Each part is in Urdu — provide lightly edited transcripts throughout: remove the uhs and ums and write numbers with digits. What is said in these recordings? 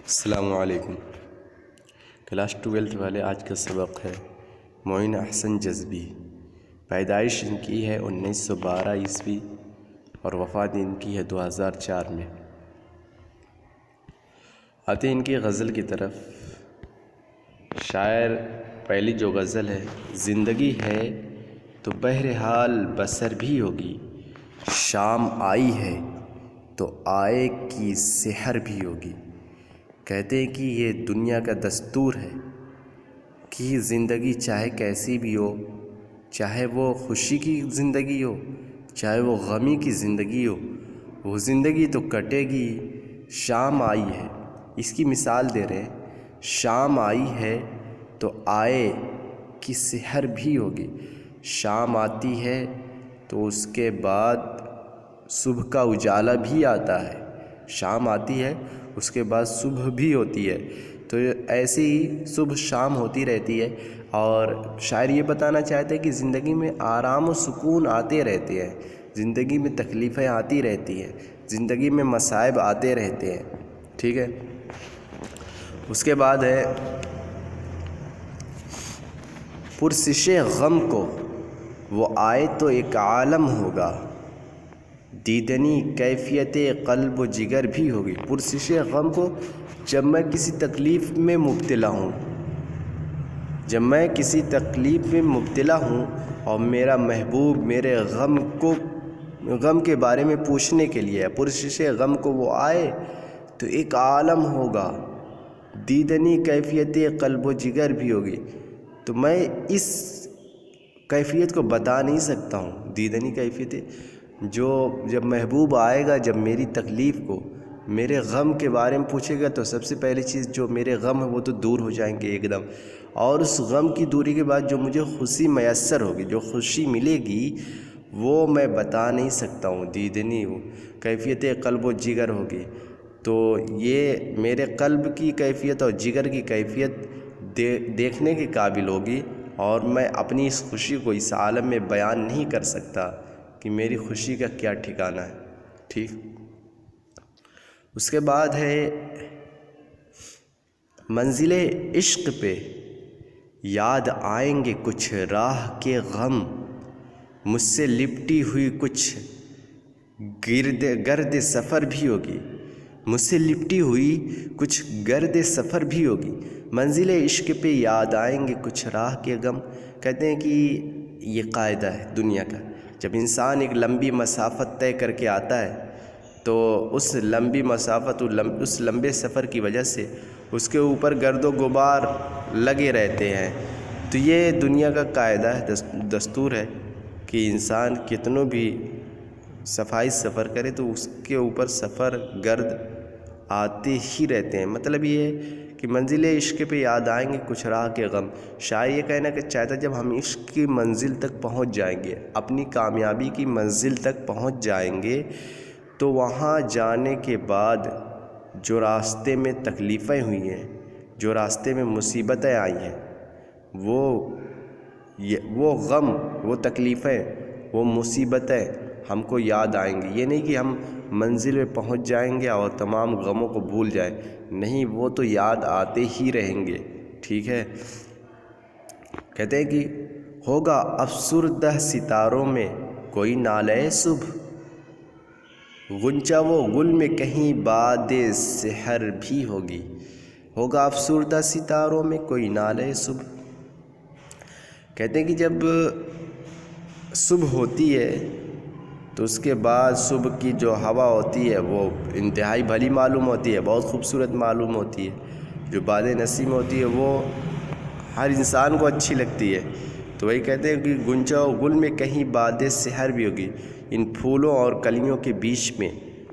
السلام علیکم۔ کلاس 12 والے آج کا سبق ہے معین احسن جذبی۔ پیدائش ان کی ہے 1912 عیسوی اور وفات ان کی ہے 2004 میں۔ آتے ہیں ان کی غزل کی طرف۔ شاعر پہلی جو غزل ہے، زندگی ہے تو بہرحال بسر بھی ہوگی، شام آئی ہے تو آئے کی سحر بھی ہوگی۔ کہتے ہیں کہ یہ دنیا کا دستور ہے کہ زندگی چاہے کیسی بھی ہو، چاہے وہ خوشی کی زندگی ہو، چاہے وہ غمی کی زندگی ہو، وہ زندگی تو کٹے گی۔ شام آئی ہے، اس کی مثال دے رہے ہیں، شام آئی ہے تو آئے کی سحر بھی ہوگی۔ شام آتی ہے تو اس کے بعد صبح کا اجالا بھی آتا ہے۔ شام آتی ہے اس کے بعد صبح بھی ہوتی ہے، تو ایسے ہی صبح شام ہوتی رہتی ہے۔ اور شاعر یہ بتانا چاہتے ہیں کہ زندگی میں آرام و سکون آتے رہتے ہیں، زندگی میں تکلیفیں آتی رہتی ہیں، زندگی میں مصائب آتے رہتے ہیں، ٹھیک ہے۔ اس کے بعد ہے پرسش غم کو وہ آئے تو ایک عالم ہوگا، دیدنی کیفیت قلب و جگر بھی ہوگی۔ پرسش غم کو، جب میں کسی تکلیف میں مبتلا ہوں، جب میں کسی تکلیف میں مبتلا ہوں اور میرا محبوب میرے غم کے بارے میں پوچھنے کے لیے ہے، پرسش غم کو وہ آئے تو ایک عالم ہوگا، دیدنی کیفیت قلب و جگر بھی ہوگی۔ تو میں اس کیفیت کو بتا نہیں سکتا ہوں، دیدنی کیفیت جو جب محبوب آئے گا، جب میری تکلیف کو، میرے غم کے بارے میں پوچھے گا، تو سب سے پہلی چیز جو میرے غم ہے وہ تو دور ہو جائیں گے ایک دم، اور اس غم کی دوری کے بعد جو مجھے خوشی میسر ہوگی، جو خوشی ملے گی، وہ میں بتا نہیں سکتا ہوں، دیدنی کیفیت قلب و جگر ہوگی۔ تو یہ میرے قلب کی کیفیت اور جگر کی کیفیت دیکھنے کے قابل ہوگی، اور میں اپنی اس خوشی کو اس عالم میں بیان نہیں کر سکتا کہ میری خوشی کا کیا ٹھکانہ ہے، ٹھیک۔ اس کے بعد ہے منزل عشق پہ یاد آئیں گے کچھ راہ کے غم، مجھ سے لپٹی ہوئی کچھ گرد سفر بھی ہوگی، مجھ سے لپٹی ہوئی کچھ گرد سفر بھی ہوگی۔ منزل عشق پہ یاد آئیں گے کچھ راہ کے غم، کہتے ہیں کہ یہ قاعدہ ہے دنیا کا، جب انسان ایک لمبی مسافت طے کر کے آتا ہے تو اس لمبی مسافت، اس لمبے سفر کی وجہ سے اس کے اوپر گرد و غبار لگے رہتے ہیں۔ تو یہ دنیا کا قاعدہ ہے، دستور ہے کہ انسان کتنوں بھی صفائی سفر کرے تو اس کے اوپر سفر گرد آتے ہی رہتے ہیں۔ مطلب یہ ہے کہ منزل عشق پہ یاد آئیں گے کچھ راہ کے غم۔ شاعر یہ کہنا کہ چاہتا جب ہم عشق کی منزل تک پہنچ جائیں گے، اپنی کامیابی کی منزل تک پہنچ جائیں گے، تو وہاں جانے کے بعد جو راستے میں تکلیفیں ہوئی ہیں، جو راستے میں مصیبتیں آئی ہیں، وہ غم، وہ تکلیفیں، وہ مصیبتیں ہم کو یاد آئیں گی۔ یہ نہیں کہ ہم منزل میں پہنچ جائیں گے اور تمام غموں کو بھول جائیں، نہیں، وہ تو یاد آتے ہی رہیں گے، ٹھیک ہے۔ کہتے ہیں کہ ہوگا افسردہ ستاروں میں کوئی نالے صبح، غنچہ و گل میں کہیں باد سحر بھی ہوگی۔ ہوگا افسردہ ستاروں میں کوئی نالے صبح، کہتے ہیں کہ جب صبح ہوتی ہے تو اس کے بعد صبح کی جو ہوا ہوتی ہے وہ انتہائی بھلی معلوم ہوتی ہے، بہت خوبصورت معلوم ہوتی ہے۔ جو باد نسیم ہوتی ہے وہ ہر انسان کو اچھی لگتی ہے۔ تو وہی کہتے ہیں کہ غنچہ و گل میں کہیں باد سحر بھی ہوگی، ان پھولوں اور کلیوں کے بیچ میں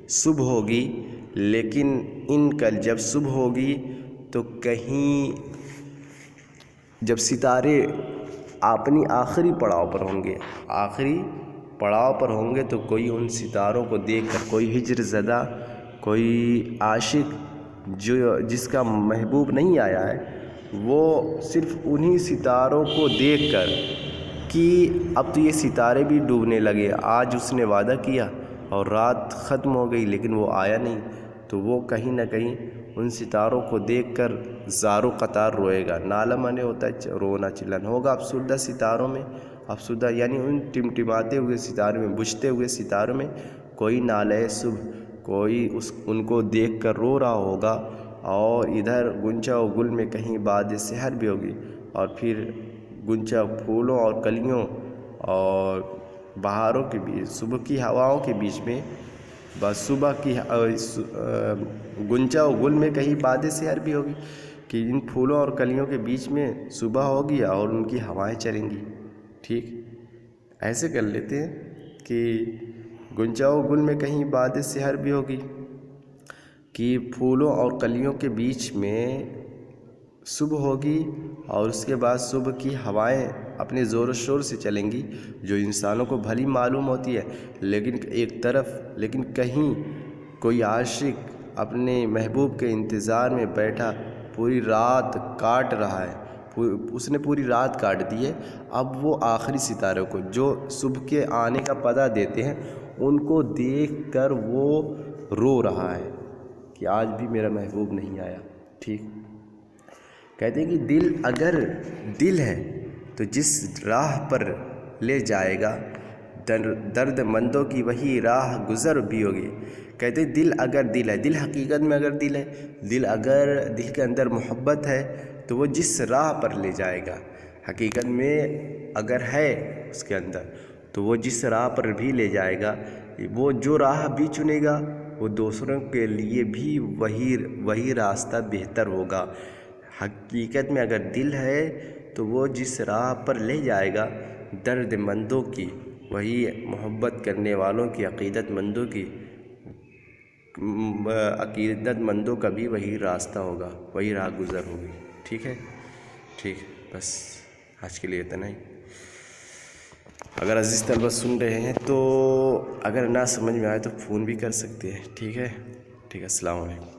صبح ہوگی، لیکن جب صبح ہوگی تو کہیں جب ستارے اپنی آخری پڑاؤ پر ہوں گے، آخری پڑاؤ پر ہوں گے، تو کوئی ان ستاروں کو دیکھ کر، کوئی ہجر زدہ، کوئی عاشق جس کا محبوب نہیں آیا ہے، وہ صرف انہی ستاروں کو دیکھ کر کہ اب تو یہ ستارے بھی ڈوبنے لگے، آج اس نے وعدہ کیا اور رات ختم ہو گئی لیکن وہ آیا نہیں، تو وہ کہیں نہ کہیں ان ستاروں کو دیکھ کر زارو قطار روئے گا۔ نالہ مانے ہوتا ہے رونا چلانا، ہوگا افسردہ ستاروں میں، افسردہ یعنی ان ٹمٹماتے ہوئے ستاروں میں، بجھتے ہوئے ستاروں میں کوئی نالہ صبح، کوئی ان کو دیکھ کر رو رہا ہوگا، اور ادھر گنچا و گل میں کہیں باد سحر بھی ہوگی، اور پھر گنچا پھولوں اور کلیوں اور بہاروں کے بیچ، صبح کی ہواؤں کے بیچ میں، بس صبح کی گنچا و گل میں کہیں باد سحر بھی ہوگی کہ ان پھولوں اور کلیوں کے بیچ میں صبح ہوگی اور ان کی ہوائیں چلیں گی۔ ٹھیک، ایسے کر لیتے ہیں کہ گنچا و گل میں کہیں باد سحر بھی ہوگی کہ پھولوں اور کلیوں کے بیچ میں صبح ہوگی، اور اس کے بعد صبح کی ہوائیں اپنے زور و شور سے چلیں گی جو انسانوں کو بھلی معلوم ہوتی ہے، لیکن کہیں کوئی عاشق اپنے محبوب کے انتظار میں بیٹھا پوری رات کاٹ رہا ہے، اس نے پوری رات کاٹ دی ہے، اب وہ آخری ستاروں کو جو صبح کے آنے کا پتہ دیتے ہیں ان کو دیکھ کر وہ رو رہا ہے کہ آج بھی میرا محبوب نہیں آیا۔ ٹھیک، کہتے ہیں کہ دل اگر دل ہے تو جس راہ پر لے جائے گا، درد مندوں کی وہی راہ گزر بھی ہوگی۔ کہتے ہیں دل اگر دل ہے، دل حقیقت میں اگر دل ہے، اگر دل کے اندر محبت ہے تو وہ جس راہ پر لے جائے گا، حقیقت میں اگر ہے اس کے اندر تو وہ جس راہ پر بھی لے جائے گا، وہ جو راہ بھی چنے گا وہ دوسروں کے لیے بھی وہی راستہ بہتر ہوگا۔ حقیقت میں اگر دل ہے تو وہ جس راہ پر لے جائے گا، درد مندوں کی، وہی محبت کرنے والوں کی، عقیدت مندوں کا بھی وہی راستہ ہوگا، وہی راہ گزر ہوگی۔ ٹھیک ہے، ٹھیک، بس آج کے لیے اتنا ہی۔ اگر عزیز طلبہ سن رہے ہیں تو اگر نہ سمجھ میں آئے تو فون بھی کر سکتے ہیں۔ ٹھیک ہے، السلام علیکم۔